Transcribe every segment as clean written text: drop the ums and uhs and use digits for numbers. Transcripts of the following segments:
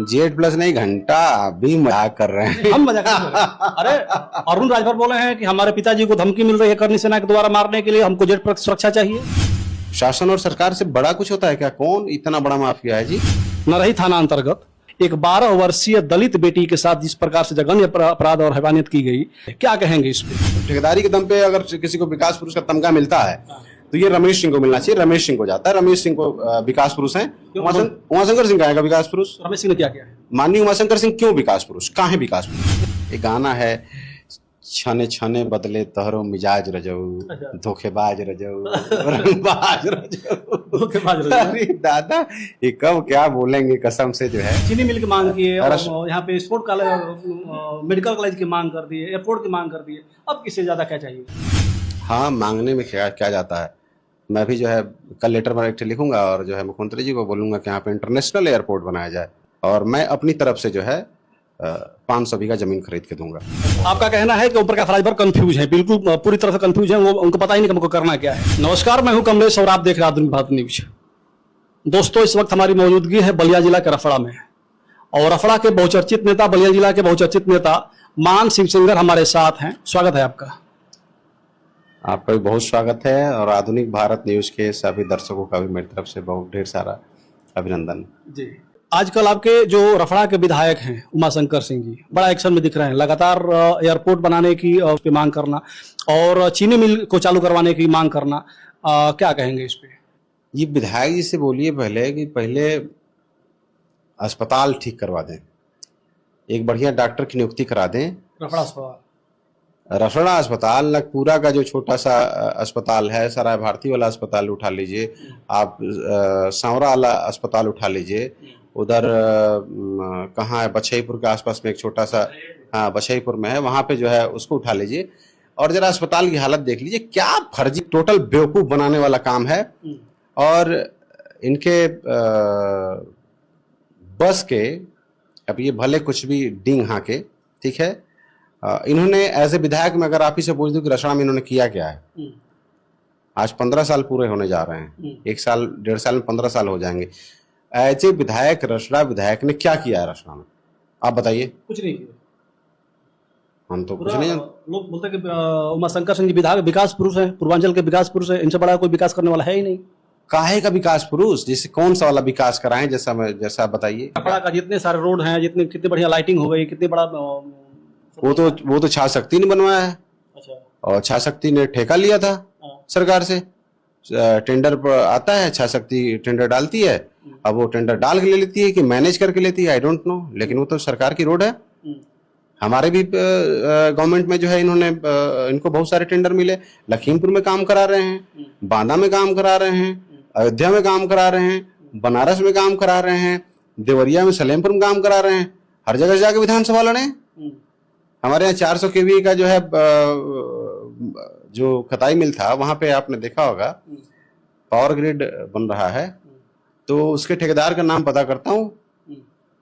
Z plus नहीं, घंटा। अभी मजाक कर रहे हैं। हम मजाक कर रहे हैं। अरे अरुण राजभर बोले हैं कि हमारे पिताजी को धमकी मिल रही है करनी सेना के द्वारा मारने के लिए, हमको जेट पर सुरक्षा चाहिए। शासन और सरकार से बड़ा कुछ होता है क्या? कौन इतना बड़ा माफिया है जी? नरही थाना अंतर्गत एक 12 वर्षीय दलित बेटी के साथ जिस प्रकार से जघन्य अपराध और हैवानियत की गई, क्या कहेंगे इस पे? ठेकेदारी के दम पे अगर किसी को विकास पुरुष का तमगा मिलता है तो ये रमेश सिंह को मिलना चाहिए। रमेश सिंह को जाता है, रमेश सिंह को विकास पुरुष है। उमाशंकर सिंह का विकास पुरुष? रमेश सिंह ने क्या किया है? माननीय उमाशंकर सिंह क्यों विकास पुरुष? कहाँ है विकास पुरुष? एक गाना है, छने छने बदले तहरो मिजाज रजऊ, धोखेबाज रजऊ, रंगबाज रजऊ, धोखेबाज रजऊ। अरे दादा, ये कब क्या बोलेंगे कसम से जो है। चीनी मिल की मांग की है, और यहाँ पे स्पोर्ट कॉलेज, मेडिकल कॉलेज की मांग कर दी है, एयरपोर्ट की मांग कर दी है। अब किससे ज्यादा क्या चाहिए? हाँ, मांगने में क्या जाता है। मैं भी जो है कल लेटर पर एक लिखूंगा और जो है मुख्यमंत्री जी को बोलूंगा कि यहाँ पे इंटरनेशनल एयरपोर्ट बनाया जाए, और मैं अपनी तरफ से जो है 500 बीघा जमीन खरीद के दूंगा। आपका कहना है कि ऊपर का राजभर कंफ्यूज है, बिल्कुल पूरी तरह से कंफ्यूज है, वो उनको पता ही नहीं कि हमको करना क्या है। नमस्कार, मैं हूं कमलेश और आप देख रहे हैं आधुनिक भारत न्यूज। दोस्तों, इस वक्त हमारी मौजूदगी है बलिया जिला के रफड़ा में, और रफड़ा के बहुचर्चित नेता, बलिया जिला के बहुचर्चित नेता मान सिंह सेंगर हमारे साथ हैं। स्वागत है आपका। आपका भी बहुत स्वागत है, और आधुनिक भारत न्यूज के सभी दर्शकों का भी मेरी तरफ से बहुत ढेर सारा अभिनंदन जी। आजकल आपके जो रफड़ा के विधायक हैं उमाशंकर सिंह जी बड़ा एक्शन में दिख रहे हैं, लगातार एयरपोर्ट बनाने की उस पे मांग करना और चीनी मिल को चालू करवाने की मांग करना, क्या कहेंगे इस पे? ये विधायक जी से बोलिए पहले कि पहले अस्पताल ठीक करवा दें, एक बढ़िया डॉक्टर की नियुक्ति करा दें। रफड़ा अस्पताल, रसड़ा अस्पताल, नगपुरा का जो छोटा सा अस्पताल है, सराय भारती वाला अस्पताल उठा लीजिए, आप सांवरा वाला अस्पताल उठा लीजिए, उधर कहाँ है, बछईपुर के आसपास में एक छोटा सा, हाँ बछईपुर में है, वहाँ पे जो है उसको उठा लीजिए, और जरा अस्पताल की हालत देख लीजिए। क्या फर्जी, टोटल बेवकूफ़ बनाने वाला काम है। और इनके बस के, अब ये भले कुछ भी डींग हाँ के, ठीक है, इन्होंने एज ए विधायक में अगर आप ही से पूछ दूं कि रसड़ा में इन्होंने किया क्या है, आज 15 साल पूरे होने जा रहे हैं, 1 साल 1.5 साल में 15 साल हो जाएंगे। एज ए विधायक, रसड़ा विधायक ने क्या किया है रसड़ा में? आप बताइए। कुछ नहीं किया। हम तो कुछ नहीं। लोग बोलते हैं कि उमाशंकर सिंह जी विधायक विकास पुरुष हैं, पूर्वांचल के विकास पुरुष है, इनसे बड़ा कोई विकास करने वाला है ही नहीं। काहे का विकास पुरुष? जैसे कौन सा वाला विकास कराएं? जैसा बताइए। रफड़ा का जितने सारे रोड हैं, जितने कितनी बढ़िया लाइटिंग हो गई, कितनी बड़ा, वो तो छाशक्ति ने बनवाया है। अच्छा। और छाशक्ति ने ठेका लिया था सरकार से, टेंडर पर आता है, छाशक्ति टेंडर डालती है, अब वो टेंडर डाल के ले लेती है कि मैनेज करके लेती है, आई डोंट नो, लेकिन वो तो सरकार की रोड है। हमारे भी गवर्नमेंट में जो है इन्होंने इनको बहुत सारे टेंडर मिले, लखीमपुर में काम करा रहे हैं, बांदा में काम करा रहे हैं, अयोध्या में काम करा रहे हैं, बनारस में काम करा रहे हैं, देवरिया में, सलेमपुर में काम करा रहे हैं, हर जगह जाके विधानसभा लड़े। हमारे यहाँ 400 kV का जो है जो खताई मिल था, वहां पे आपने देखा होगा पावर ग्रिड बन रहा है, तो उसके ठेकेदार का नाम पता करता हूँ,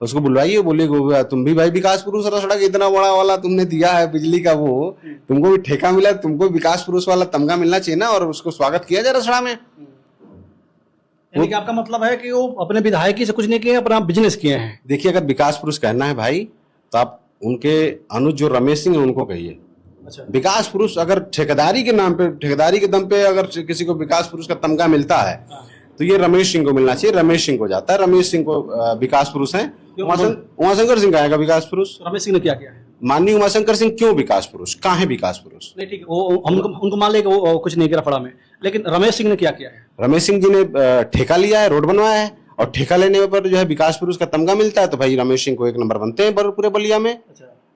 उसको बुलवाइए, बोलिए तुम भी भाई विकास पुरुष, रसड़ा का इतना बड़ा वाला तुमने दिया है बिजली का, वो तुमको भी ठेका मिला, तुमको विकास पुरुष वाला तमगा मिलना चाहिए ना, और उसको स्वागत किया जाए रसड़ा में। यानी कि आपका मतलब है कि वो अपने विधायकी से कुछ नहीं किए, अपना बिजनेस किए हैं। देखिए, अगर विकास पुरुष कहना है भाई, तो आप उनके अनुज जो रमेश सिंह है उनको कहिए। अच्छा। विकास पुरुष अगर ठेकेदारी के नाम पे, ठेकेदारी के दम पे अगर किसी को विकास पुरुष का तमगा मिलता है तो ये रमेश सिंह को मिलना चाहिए। रमेश सिंह को जाता है, रमेश सिंह को विकास पुरुष है। उमाशंकर सिंह का विकास पुरुष? रमेश सिंह ने क्या किया है? माननीय उमाशंकर सिंह क्यों विकास पुरुष? कहाँ है विकास पुरुष? नहीं, ठीक है, वो हम उनको मान ले कि वो कुछ नहीं किया रफड़ा में, लेकिन रमेश सिंह ने क्या किया है? रमेश सिंह जी ने ठेका लिया है, रोड बनवाया है, और ठेका लेने पर जो है विकास पुरुष का तमगा मिलता है, तो भाई रमेश सिंह को 1 नंबर बनते हैं पूरे बलिया में।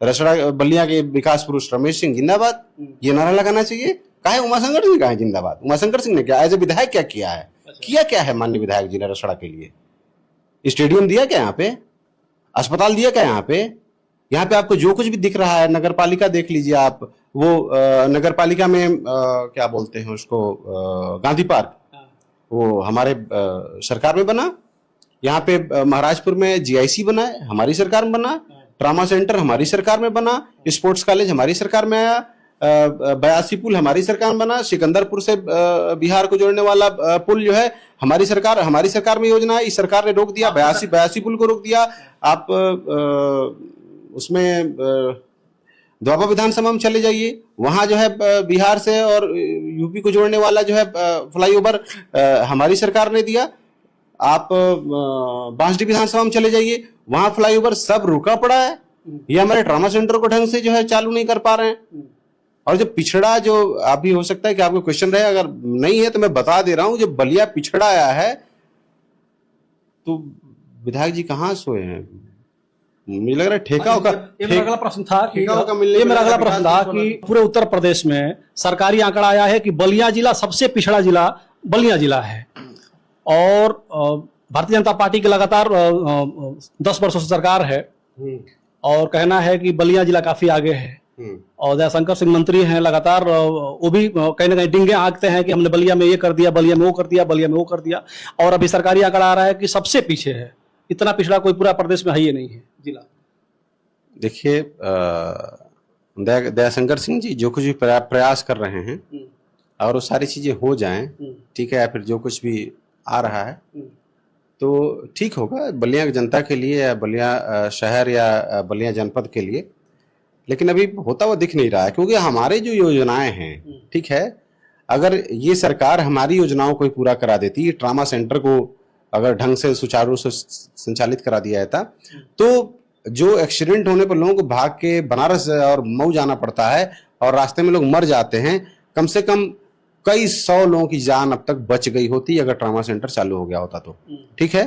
रसड़ा बलिया के विकास पुरुष रमेश सिंह जिंदाबाद, ये नारा लगाना चाहिए। काहे उमाशंकर सिंह, काहे जिंदाबाद? उमाशंकर सिंह ने क्या एज ए विधायक क्या किया है? किया क्या है माननीय विधायक जी ने रसड़ा के लिए? स्टेडियम दिया क्या यहाँ पे? अस्पताल दिया क्या यहाँ पे? यहाँ पे आपको जो कुछ भी दिख रहा है, नगर पालिका देख लीजिए आप, वो नगर पालिका में क्या बोलते हैं उसको, गांधी पार्क, वो हमारे सरकार में बना। यहाँ पे महाराजपुर में GIC बना है, हमारी सरकार में बना। ट्रामा सेंटर हमारी सरकार में बना। स्पोर्ट्स कॉलेज हमारी सरकार में आया। 82 पुल हमारी सरकार बना, सिकंदरपुर से बिहार को जोड़ने वाला पुल जो है हमारी सरकार में योजना है, इस सरकार ने रोक दिया, 82 पुल को रोक दिया। आप उसमें द्वाबा विधानसभा में चले जाइए, वहां जो है बिहार से और यूपी को जोड़ने वाला जो है फ्लाईओवर हमारी सरकार ने दिया। आप बांसडी विधानसभा में चले जाइए, वहां फ्लाईओवर सब रुका पड़ा है, ये हमारे ट्रॉमा सेंटर को ढंग से जो है चालू नहीं कर पा रहे हैं। और जो पिछड़ा, जो अभी हो सकता है कि आपको क्वेश्चन रहे, अगर नहीं है तो मैं बता दे रहा हूं, जो बलिया पिछड़ा आया है तो विधायक जी कहाँ सोए हैं? मुझे लग रहा है ठेका होगा। ये मेरा अगला प्रश्न था कि कि पूरे उत्तर प्रदेश में सरकारी आंकड़ा आया है कि बलिया जिला सबसे पिछड़ा जिला बलिया जिला है, और भारतीय जनता पार्टी की लगातार 10 वर्षों से सरकार है, और कहना है कि बलिया जिला काफी आगे है, और दयाशंकर सिंह मंत्री हैं, लगातार वो भी कहीं ना कहीं डिंगे हाँकते हैं कि हमने बलिया में ये कर दिया, बलिया में वो कर दिया, बलिया में वो कर दिया, और अभी सरकारी आंकड़ा आ रहा है कि सबसे पीछे है। इतना पिछड़ा कोई पूरा प्रदेश में है ही नहीं है जिला। देखिए, दयाशंकर सिंह जी जो कुछ भी प्रयास कर रहे हैं और वो सारी चीजें हो जाएं, ठीक है, या फिर जो कुछ भी आ रहा है तो ठीक होगा बलिया की जनता के लिए, या बलिया शहर या बलिया जनपद के लिए। लेकिन अभी होता हुआ दिख नहीं रहा है, क्योंकि हमारे जो योजनाएं हैं, ठीक है, अगर ये सरकार हमारी योजनाओं को पूरा करा देती, ट्रामा सेंटर को अगर ढंग से सुचारू रूप से संचालित करा दिया जाता, तो जो एक्सीडेंट होने पर लोगों को भाग के बनारस और मऊ जाना पड़ता है और रास्ते में लोग मर जाते हैं, कम से कम कई 100 लोगों की जान अब तक बच गई होती अगर ट्रामा सेंटर चालू हो गया होता तो। ठीक है,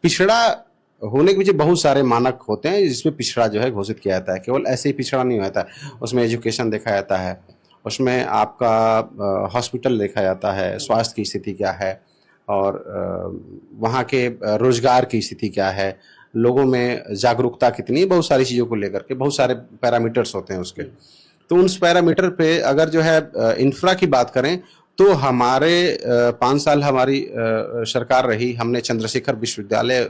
पिछड़ा होने के पीछे बहुत सारे मानक होते हैं जिसमें पिछड़ा जो है घोषित किया जाता है। केवल ऐसे ही पिछड़ा नहीं होता, उसमें एजुकेशन देखा जाता है, उसमें आपका हॉस्पिटल देखा जाता है, स्वास्थ्य की स्थिति क्या है, और वहाँ के रोजगार की स्थिति क्या है, लोगों में जागरूकता कितनी है, बहुत सारी चीज़ों को लेकर के बहुत सारे पैरामीटर्स होते हैं उसके। तो उन पैरामीटर पे अगर जो है इंफ्रा की बात करें तो हमारे 5 साल हमारी सरकार रही, हमने चंद्रशेखर विश्वविद्यालय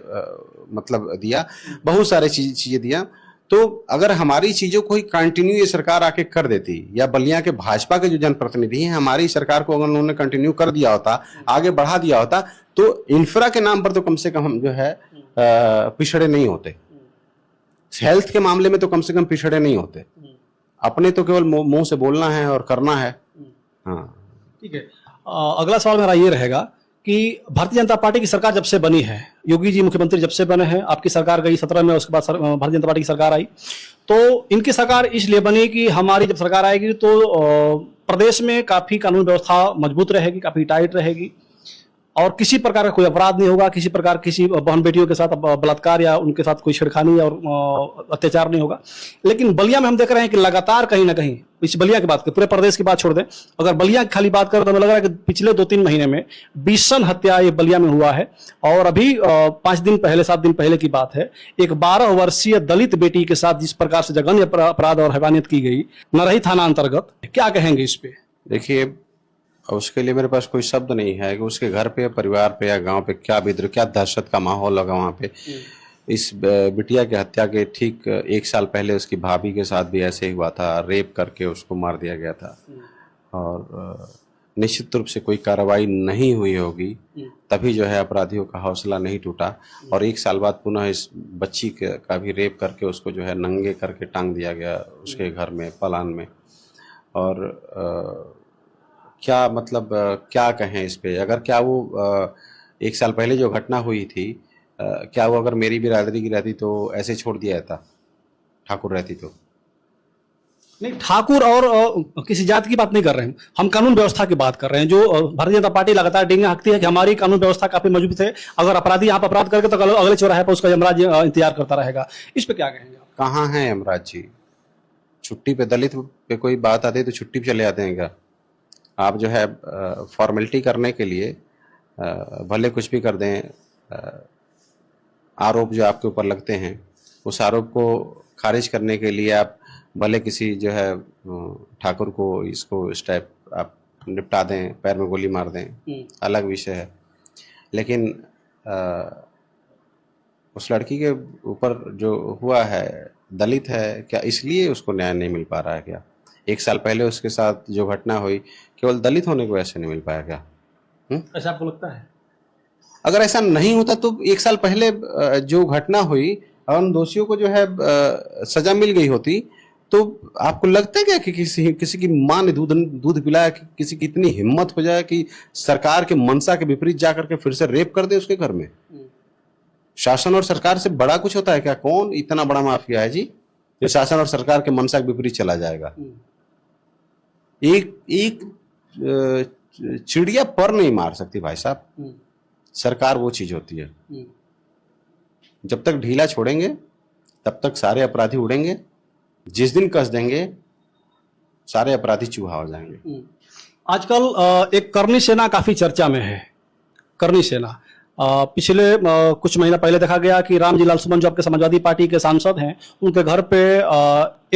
मतलब दिया, बहुत सारे चीजें दिया। तो अगर हमारी चीजों को ही कंटिन्यू ये सरकार आके कर देती, या बलिया के भाजपा के जो जनप्रतिनिधि हैं हमारी सरकार को अगर उन्होंने कंटिन्यू कर दिया होता, आगे बढ़ा दिया होता, तो इंफ्रा के नाम पर तो कम से कम हम जो है पिछड़े नहीं होते। हेल्थ के मामले में तो कम से कम पिछड़े नहीं होते। अपने तो केवल मुंह से बोलना है और करना है। हाँ, ठीक है। अगला सवाल मेरा ये रहेगा कि भारतीय जनता पार्टी की सरकार जब से बनी है, योगी जी मुख्यमंत्री जब से बने हैं, आपकी सरकार गई 17 में, उसके बाद भारतीय जनता पार्टी की सरकार आई, तो इनकी सरकार इसलिए बनी कि हमारी जब सरकार आएगी तो प्रदेश में काफी कानून व्यवस्था मजबूत रहेगी, काफी टाइट रहेगी, और किसी प्रकार का कोई अपराध नहीं होगा, किसी प्रकार किसी बहन बेटियों के साथ बलात्कार या उनके साथ कोई छेड़खानी और अत्याचार नहीं होगा। लेकिन बलिया में हम देख रहे हैं कि लगातार कहीं ना कहीं, इस बलिया की बात करें, पूरे प्रदेश की बात छोड़ दें, अगर बलिया की खाली बात करें तो हमें लग रहा है कि पिछले 2-3 महीने में 20 हत्या ये बलिया में हुआ है। और अभी 5 दिन पहले, 7 दिन पहले की बात है, एक 12 वर्षीय दलित बेटी के साथ जिस प्रकार से जघन्य अपराध और हैवानियत की गई नरही थाना अंतर्गत, क्या कहेंगे इस पे? देखिए, उसके लिए मेरे पास कोई शब्द नहीं है कि उसके घर पे, परिवार पे या गांव पे क्या विद्रोह, क्या दहशत का माहौल होगा वहाँ पे। इस बिटिया की हत्या के ठीक 1 साल पहले उसकी भाभी के साथ भी ऐसे ही हुआ था, रेप करके उसको मार दिया गया था, और निश्चित रूप से कोई कार्रवाई नहीं हुई होगी, तभी जो है अपराधियों का हौसला नहीं टूटा, और 1 साल बाद पुनः इस बच्ची का भी रेप करके उसको जो है नंगे करके टांग दिया गया उसके घर में, पलान में। और क्या मतलब क्या कहें इस पे? अगर क्या वो 1 साल पहले जो घटना हुई थी, क्या वो अगर मेरी बिरादरी की रहती तो ऐसे छोड़ दिया जाता, ठाकुर रहती तो? नहीं, ठाकुर और किसी जात की बात नहीं कर रहे हैं हम कानून व्यवस्था की बात कर रहे हैं। जो भारतीय जनता पार्टी लगातार डिंगे हाँकती है कि हमारी कानून व्यवस्था काफी मजबूत है, अगर अपराधी यहाँ पर अपराध करके तो अगले चौराहे पर उसका यमराज इंतजार करता रहेगा। इस पे क्या कहेंगे? कहाँ है यमराज जी? छुट्टी पे दलित पे कोई बात आती है तो छुट्टी पे चले जाते हैं क्या? आप जो है फॉर्मेलिटी करने के लिए भले कुछ भी कर दें, आरोप जो आपके ऊपर लगते हैं उस आरोप को खारिज करने के लिए आप भले किसी जो है ठाकुर को इसको इस टाइप आप निपटा दें, पैर में गोली मार दें, अलग विषय है। लेकिन उस लड़की के ऊपर जो हुआ है, दलित है क्या, इसलिए उसको न्याय नहीं मिल पा रहा है क्या? 1 साल पहले उसके साथ जो घटना हुई केवल दलित होने की वजह से नहीं मिल पाया क्या? ऐसा आपको लगता है? अगर ऐसा नहीं होता तो 1 साल पहले जो घटना हुई और उन दोषियों को जो है सजा मिल गई होती, तो आपको लगता है क्या कि किसी की मां ने दूध पिलाया कि किसी की इतनी हिम्मत हो जाए कि सरकार के मंशा के विपरीत जाकर के फिर से रेप कर दे उसके घर में? शासन और सरकार से बड़ा कुछ होता है क्या? कौन इतना बड़ा माफिया है जी जो शासन और सरकार के मंशा के विपरीत चला जाएगा? एक चिड़िया पर नहीं मार सकती भाई साहब, सरकार वो चीज होती है। जब तक ढीला छोड़ेंगे तब तक सारे अपराधी उड़ेंगे, जिस दिन कस देंगे सारे अपराधी चूहा हो जाएंगे। आजकल एक करनी सेना काफी चर्चा में है। करनी सेना पिछले कुछ महीना पहले देखा गया कि रामजी सुमन जो आपके समाजवादी पार्टी के सांसद हैं, उनके घर पे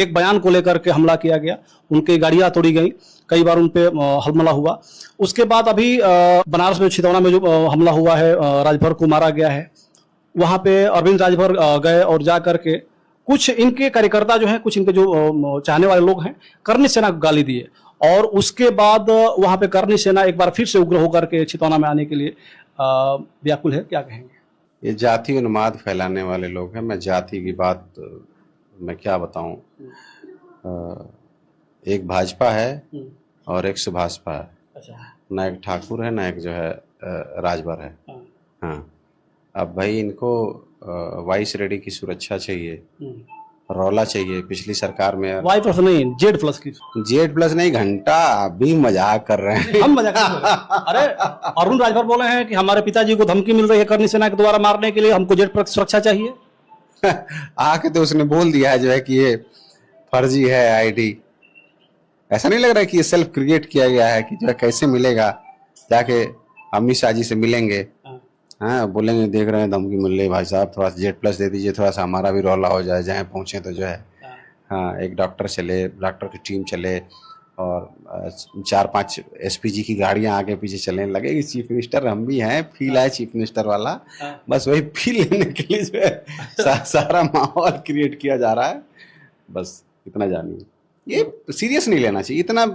एक बयान को लेकर के हमला किया गया, उनकी गाड़ियां तोड़ी गई, कई बार उन पे हमला हुआ। उसके बाद अभी बनारस में छितौना में जो हमला हुआ है, राजभर को मारा गया है, वहां पे अरविंद राजभर गए और जा करके कुछ इनके कार्यकर्ता जो हैं, कुछ इनके जो चाहने वाले लोग हैं, करनी सेना को गाली दिए और उसके बाद वहां पे करनी सेना एक बार फिर से उग्र होकर के छितौना में आने के लिए व्याकुल है। क्या कहेंगे? ये जाति उन्माद फैलाने वाले लोग हैं। मैं जाति की बात मैं क्या बताऊं, एक भाजपा है और एक सुभाषपा है। अच्छा। ना एक ठाकुर है ना एक जो है राजभर है। हाँ, अब भाई इनको वाइस रेडी की सुरक्षा चाहिए, रौला चाहिए। पिछली सरकार में वाई प्लस नहीं, जेड प्लस की। जेड प्लस नहीं, घंटा। अभी मजाक कर रहे हैं हम मजाक कर रहे हैं। अरे अरुण राजभर बोले हैं कि हमारे पिताजी को धमकी मिल रही है करनी सेना के द्वारा मारने के लिए, हमको जेड प्लस सुरक्षा चाहिए। आके तो उसने बोल दिया है जो है कि ये फर्जी है आईडी। ऐसा नहीं लग रहा है कि ये सेल्फ क्रिएट किया गया है कि जो है कैसे मिलेगा, जाके अमित शाह जी से मिलेंगे, हाँ बोलेंगे देख रहे हैं धमकी मिल रही भाई साहब, थोड़ा सा जेड प्लस दे दीजिए, थोड़ा सा हमारा भी रौला हो जाए, जहाँ पहुँचे तो जो है। हाँ, एक डॉक्टर चले, डॉक्टर की टीम चले और 4-5 एसपीजी की गाड़ियां आगे पीछे चलने लगे कि चीफ मिनिस्टर हम भी हैं, फील है चीफ मिनिस्टर वाला। बस वही फील लेने के लिए जो है सारा माहौल क्रिएट किया जा रहा है। बस इतना जानिए, ये सीरियस नहीं लेना चाहिए इतना।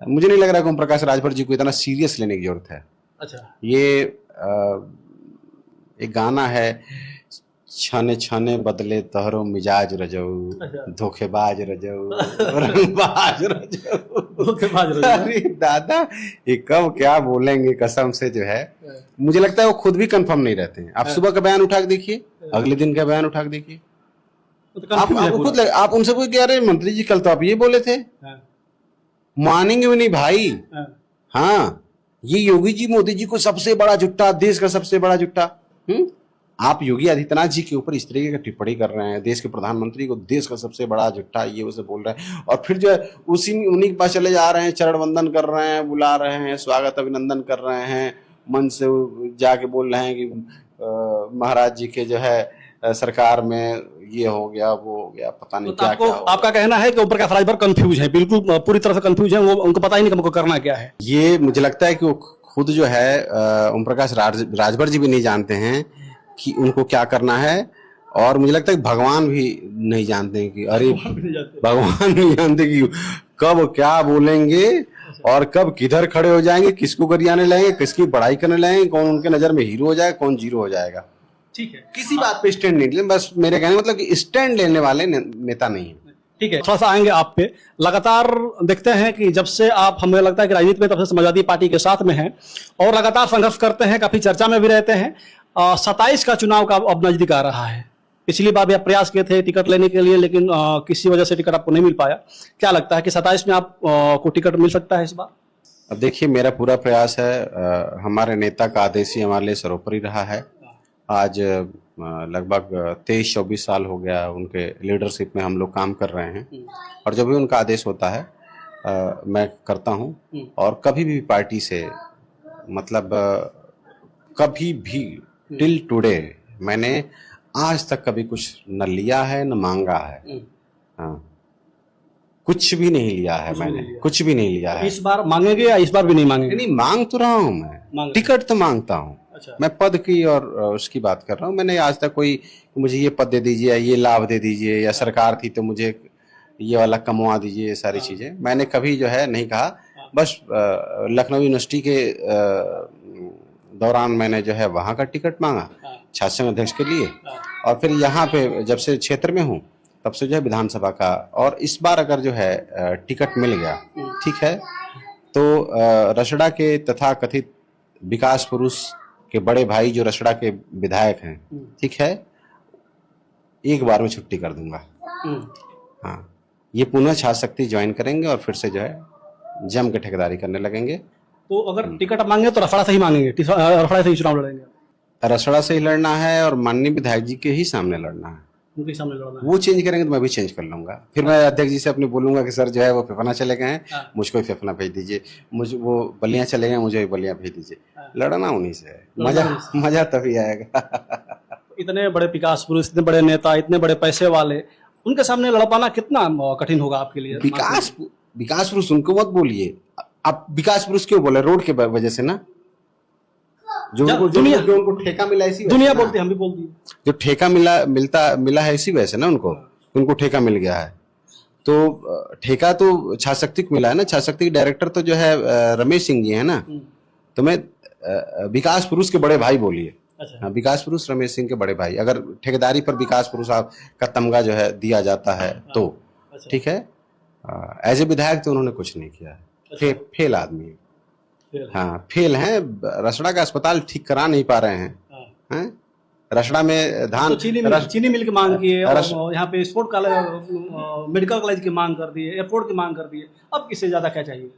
मुझे नहीं लग रहा है ओम प्रकाश राजभर जी को इतना सीरियस लेने की जरूरत है। अच्छा। ये एक गाना है, छाने छाने बदले तहरो मिजाज रजऊ, धोखेबाज रजऊ, रंगबाज रजऊ, धोखेबाज रजऊ। अरे दादा, ये कब क्या बोलेंगे कसम से जो है। मुझे लगता है वो खुद भी कंफर्म नहीं रहते हैं। आप सुबह का बयान उठा के देखिए, अगले दिन का बयान उठा के देखिए, आपको खुद लगे, आप उनसे पूछ के अरे मंत्री जी कल तो आप ये बोले थे, मानेंगे भी नहीं भाई। हाँ, ये योगी जी मोदी जी को सबसे बड़ा जुट्टा, देश का सबसे बड़ा जुट्टा। आप योगी आदित्यनाथ जी के ऊपर इस तरीके की टिप्पणी कर रहे हैं, देश के प्रधानमंत्री को देश का सबसे बड़ा जुट्टा ये उसे बोल रहे हैं, और फिर जो है उन्हीं के पास चले जा रहे हैं, चरण वंदन कर रहे हैं, बुला रहे हैं, स्वागत अभिनंदन कर रहे हैं, मन से जाके बोल रहे हैं कि महाराज जी के जो है सरकार में ये हो गया वो हो गया, पता नहीं क्या क्या। आपका कहना है कि ओम प्रकाश राजभर कंफ्यूज है, बिल्कुल पूरी तरह से कंफ्यूज है, वो उनको पता ही नहीं कि हमको करना क्या है। ये मुझे लगता है कि वो खुद जो है ओम प्रकाश राजभर जी भी नहीं जानते हैं कि उनको क्या करना है, और मुझे लगता है कि भगवान भी नहीं जानते हैं कि अरे भगवान नहीं जानते कि कब क्या बोलेंगे और कब किधर खड़े हो जाएंगे, किसको गरियाने लगेंगे, किसकी बड़ाई करने लगेंगे, कौन उनके नजर में हीरो हो जाए, कौन जीरो हो जाएगा। ठीक है, किसी बात पे स्टैंड नहीं ले, बस मेरे कहने मतलब कि स्टैंड लेने वाले नेता नहीं है। ठीक है, थोड़ा सा आएंगे आप पे। लगातार देखते हैं कि जब से आप, हमें लगता है कि राजनीति में तब से समाजवादी पार्टी के साथ में हैं और लगातार संघर्ष करते हैं, काफी चर्चा में भी रहते हैं। 27 का चुनाव का अब नजदीक आ रहा है। पिछली बार भी आप प्रयास किए थे टिकट लेने के लिए, लेकिन किसी वजह से टिकट आपको नहीं मिल पाया। क्या लगता है कि 27 में आप को टिकट मिल सकता है इस बार? अब देखिए, मेरा पूरा प्रयास है, हमारे नेता का आदेश ही हमारे लिए सर्वोपरि रहा है। आज लगभग 23-24 साल हो गया उनके लीडरशिप में हम लोग काम कर रहे हैं, और जब भी उनका आदेश होता है मैं करता हूं। और कभी भी पार्टी से मतलब कभी भी टिल टुडे मैंने आज तक कभी कुछ न लिया है न मांगा है। हाँ, कुछ भी नहीं लिया है मैंने, कुछ भी नहीं लिया है। इस बार मांगेंगे या इस बार भी नहीं मांगेंगे? नहीं, मांग तो रहा हूँ मैं, टिकट तो मांगता हूँ। अच्छा। मैं पद की और उसकी बात कर रहा हूँ। मैंने आज तक कोई मुझे ये पद दे दीजिए या ये लाभ दे दीजिए, या सरकार थी तो मुझे ये वाला कमवा दीजिए, ये सारी चीजें मैंने कभी जो है नहीं कहा। बस लखनऊ यूनिवर्सिटी के दौरान मैंने जो है वहाँ का टिकट मांगा छात्र संघ अध्यक्ष के लिए, और फिर यहाँ पे जब से क्षेत्र में हूँ तब से जो है विधानसभा का। और इस बार अगर जो है टिकट मिल गया, ठीक है, तो रसड़ा के तथा कथित विकास पुरुष के बड़े भाई जो रसड़ा के विधायक हैं, ठीक है, एक बार में छुट्टी कर दूंगा। हाँ, ये पुनः छात्र शक्ति ज्वाइन करेंगे और फिर से जो है जम के ठेकेदारी करने लगेंगे। तो अगर टिकट आप मांगे तो रफड़ा से ही मांगेंगे, रफड़ा से ही चुनाव लड़ेंगे? रसड़ा से ही लड़ना है और माननीय विधायक जी के ही सामने लड़ना है। उनके सामने लड़ना है। वो चेंज करेंगे तो मैं भी चेंज कर लूंगा। फिर मैं अध्यक्ष जी से अपने बोलूंगा कि सर जो है वो फेफना चले गए हैं, मुझको भी फेफना भेज दीजिए, मुझे वो बलियां चले गए, मुझे भी बलियां भेज दीजिए। लड़ना उन्हीं से है, मजा तभी आएगा। इतने बड़े विकास पुरुष, इतने बड़े नेता, इतने बड़े पैसे वाले, उनके सामने लड़ पाना कितना कठिन होगा आपके लिए? विकास पुरुष उनको मत बोलिए, आप विकास पुरुष क्यों बोले? रोड के वजह से ना, जो उनको ठेका मिला इसी दुनिया बोलती है, हम भी बोलती है, जो ठेका मिला है इसी वजह से ना, उनको ठेका मिल गया है। तो ठेका तो छात्र शक्ति को मिला है ना, छात्र शक्ति के डायरेक्टर तो जो है रमेश सिंह जी है ना। तो मैं विकास पुरुष के बड़े भाई बोलिए। अच्छा। विकास पुरुष रमेश सिंह के बड़े भाई, अगर ठेकेदारी पर विकास पुरुष का तमगा जो है दिया जाता है तो ठीक है। एज ए विधायक तो उन्होंने कुछ नहीं किया है, फेल आदमी है। हाँ, फेल हैं। रसड़ा का अस्पताल ठीक करा नहीं पा रहे हैं। रसड़ा में धान तो चीनी मिल की मांग की है, और यहाँ पे स्पोर्ट कॉलेज, मेडिकल कॉलेज की मांग कर दी है, एयरपोर्ट की मांग कर दी है। अब इससे ज्यादा क्या चाहिए?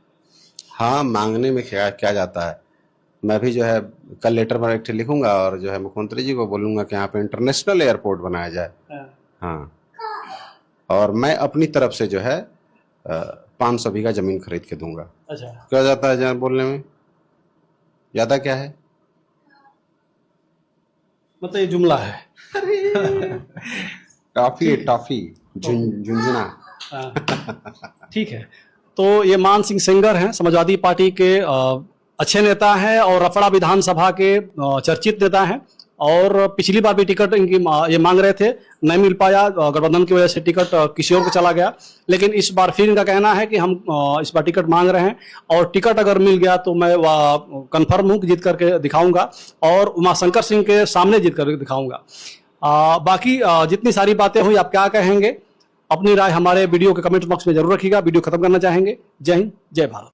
हाँ, मांगने में क्या जाता है। मैं भी जो है कल लेटर में एक लिखूंगा और जो है मुख्यमंत्री जी को बोलूंगा कि यहाँ पे इंटरनेशनल एयरपोर्ट बनाया जाए। हाँ, और मैं अपनी तरफ से जो है 500 बीघा जमीन खरीद के दूंगा। अच्छा, क्या जाता है जहाँ बोलने में, ज्यादा क्या है? मतलब ये जुमला है। टॉफी झुंझुना। ठीक है। तो ये मान सिंह सेंगर हैं, समाजवादी पार्टी के अच्छे नेता हैं और रफड़ा विधानसभा के चर्चित नेता हैं, और पिछली बार भी टिकट इनकी ये मांग रहे थे, नहीं मिल पाया, गठबंधन की वजह से टिकट किसी और को चला गया। लेकिन इस बार फिर इनका कहना है कि हम इस बार टिकट मांग रहे हैं, और टिकट अगर मिल गया तो मैं कंफर्म हूँ कि जीत करके दिखाऊंगा, और उमाशंकर सिंह के सामने जीत करके दिखाऊंगा। बाकी जितनी सारी बातें हुई, आप क्या कहेंगे? अपनी राय हमारे वीडियो के कमेंट बॉक्स में जरूर रखिएगा। वीडियो खत्म करना चाहेंगे। जय हिंद, जय भारत।